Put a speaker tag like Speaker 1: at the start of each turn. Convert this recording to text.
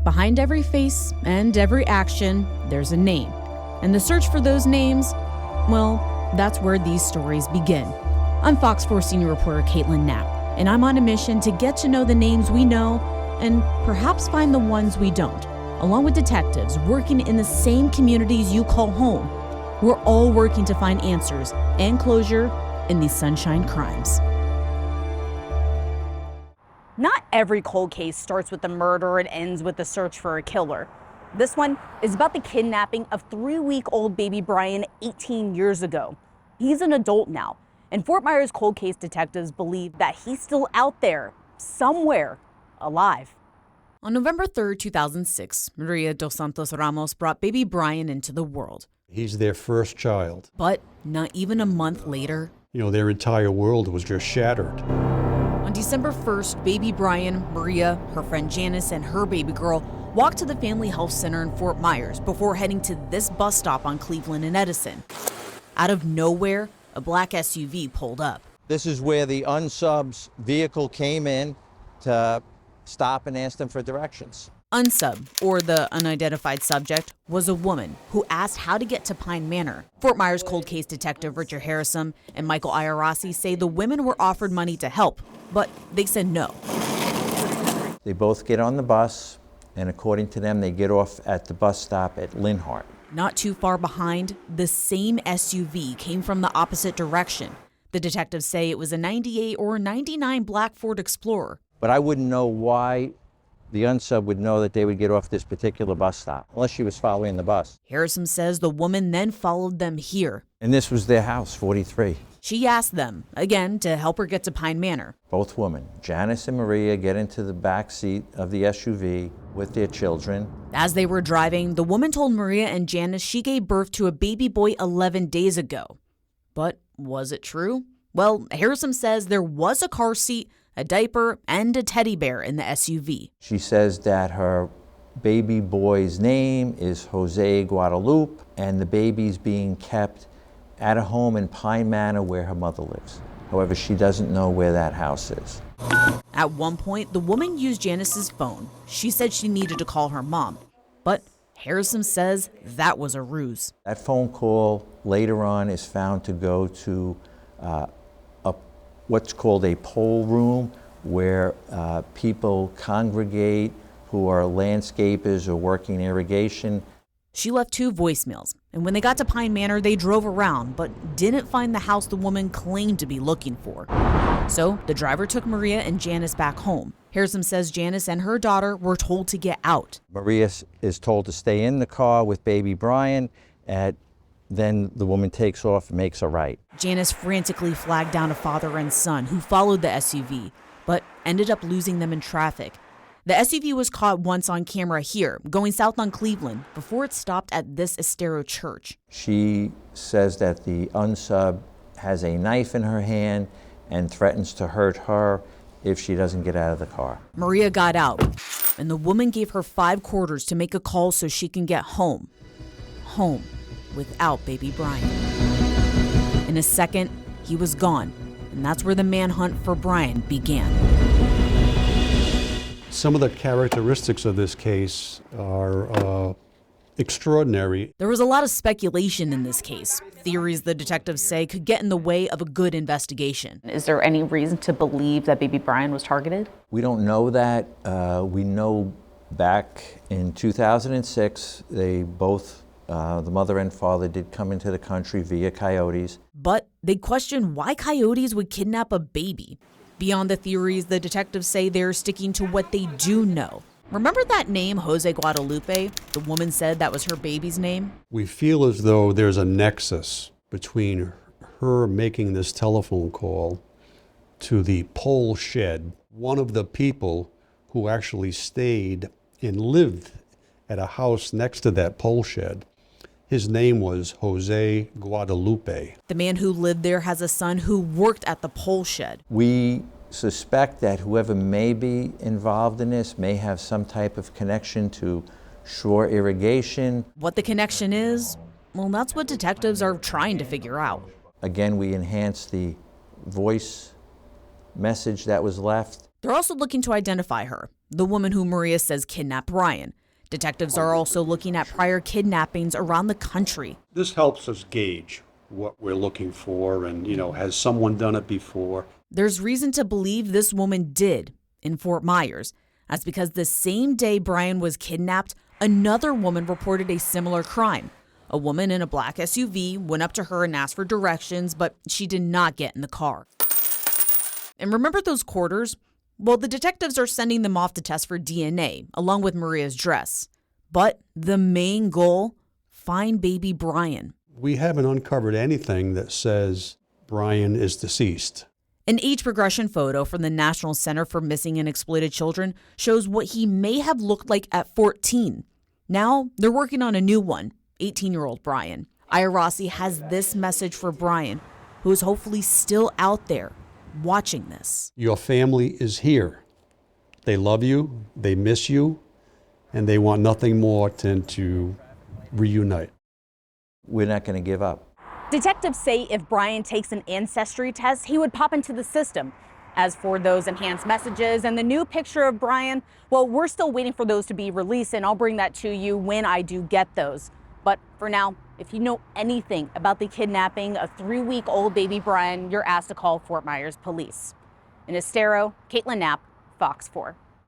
Speaker 1: Behind every face and every action, there's a name. And the search for those names, well, that's where these stories begin. I'm Fox 4 senior reporter Caitlin Knapp, and I'm on a mission to get to know the names we know and perhaps find the ones we don't. Along with detectives working in the same communities you call home, we're all working to find answers and closure in these sunshine crimes.
Speaker 2: Not every cold case starts with a murder and ends with a search for a killer. This one is about the kidnapping of 3-week-old baby Bryan 18 years ago. He's an adult now, and Fort Myers cold case detectives believe that he's still out there, somewhere, alive.
Speaker 1: On November 3rd, 2006, Maria dos Santos Ramos brought baby Bryan into the world.
Speaker 3: He's their first child.
Speaker 1: But not even a month later,
Speaker 3: Their entire world was just shattered.
Speaker 1: on December 1st, baby Bryan, Maria, her friend Janice, and her baby girl walked to the Family Health Center in Fort Myers before heading to this bus stop on Cleveland and Edison. Out of nowhere, a black SUV pulled up.
Speaker 4: This is where the unsub's vehicle came in to stop and ask them for directions.
Speaker 1: Unsub, or the unidentified subject, was a woman who asked how to get to Pine Manor. Fort Myers cold case detective Richard Harrison and Michael Iarasi say the women were offered money to help, but they said no.
Speaker 4: They both get on the bus, and according to them, they get off at the bus stop at Linhart.
Speaker 1: Not too far behind, the same SUV came from the opposite direction. The detectives say it was a 98 or 99 black Ford Explorer.
Speaker 4: But I wouldn't know why the unsub would know that they would get off this particular bus stop, unless she was following the bus.
Speaker 1: Harrison says the woman then followed them here.
Speaker 4: And this was their house, 43.
Speaker 1: She asked them, again, to help her get to Pine Manor.
Speaker 4: Both women, Janice and Maria, get into the back seat of the SUV with their children.
Speaker 1: As they were driving, the woman told Maria and Janice she gave birth to a baby boy 11 days ago. But was it true? Well, Harrison says there was a car seat, a diaper, and a teddy bear in the SUV.
Speaker 4: She says that her baby boy's name is Jose Guadalupe, and the baby's being kept at a home in Pine Manor where her mother lives. However, she doesn't know where that house is.
Speaker 1: At one point, the woman used Janice's phone. She said she needed to call her mom. But Harrison says that was a ruse.
Speaker 4: That phone call later on is found to go to what's called a poll room, where people congregate who are landscapers or working irrigation.
Speaker 1: She left 2 voicemails, and when they got to Pine Manor, they drove around, but didn't find the house the woman claimed to be looking for. So the driver took Maria and Janice back home. Harrison says Janice and her daughter were told to get out.
Speaker 4: Maria is told to stay in the car with baby Bryan. Then the woman takes off and makes a right.
Speaker 1: Janice frantically flagged down a father and son who followed the SUV, but ended up losing them in traffic. The SUV was caught once on camera here, going south on Cleveland, before it stopped at this Estero church.
Speaker 4: She says that the unsub has a knife in her hand and threatens to hurt her if she doesn't get out of the car.
Speaker 1: Maria got out, and the woman gave her 5 quarters to make a call so she can get home. Home. Without baby Bryan. In a second, he was gone, and that's where the manhunt for Bryan began.
Speaker 3: Some of the characteristics of this case are extraordinary.
Speaker 1: There was a lot of speculation in this case. Theories the detectives say could get in the way of a good investigation.
Speaker 2: Is there any reason to believe that baby Bryan was targeted?
Speaker 4: We don't know that. We know back in 2006, they both the mother and father did come into the country via coyotes.
Speaker 1: But they question why coyotes would kidnap a baby. Beyond the theories, the detectives say they're sticking to what they do know. Remember that name, Jose Guadalupe? The woman said that was her baby's name?
Speaker 3: We feel as though there's a nexus between her making this telephone call to the pole shed. One of the people who actually stayed and lived at a house next to that pole shed, his name was Jose Guadalupe.
Speaker 1: The man who lived there has a son who worked at the pole shed.
Speaker 4: We suspect that whoever may be involved in this may have some type of connection to shore irrigation.
Speaker 1: What the connection is, well, that's what detectives are trying to figure out.
Speaker 4: Again, we enhanced the voice message that was left.
Speaker 1: They're also looking to identify her. the woman who Maria says kidnapped Bryan. Detectives are also looking at prior kidnappings around the country.
Speaker 3: This helps us gauge what we're looking for and, has someone done it before?
Speaker 1: There's reason to believe this woman did in Fort Myers. That's because the same day Bryan was kidnapped, another woman reported a similar crime. A woman in a black SUV went up to her and asked for directions, but she did not get in the car. And remember those quarters? Well, the detectives are sending them off to test for DNA, along with Maria's dress. But the main goal, find baby Bryan.
Speaker 3: We haven't uncovered anything that says Bryan is deceased.
Speaker 1: An age progression photo from the National Center for Missing and Exploited Children shows what he may have looked like at 14. Now, they're working on a new one, 18-year-old Bryan. Aya Rossi has this message for Bryan, who is hopefully still out there watching this.
Speaker 3: Your family is here. They love you, they miss you, and they want nothing more than to reunite.
Speaker 4: We're not going to give up.
Speaker 2: Detectives say if Bryan takes an ancestry test, he would pop into the system. As for those enhanced messages and the new picture of Bryan, well, we're still waiting for those to be released, and I'll bring that to you when I do get those. But for now, if you know anything about the kidnapping of 3-week-old baby Bryan, you're asked to call Fort Myers Police. In Estero, Caitlin Knapp, Fox 4.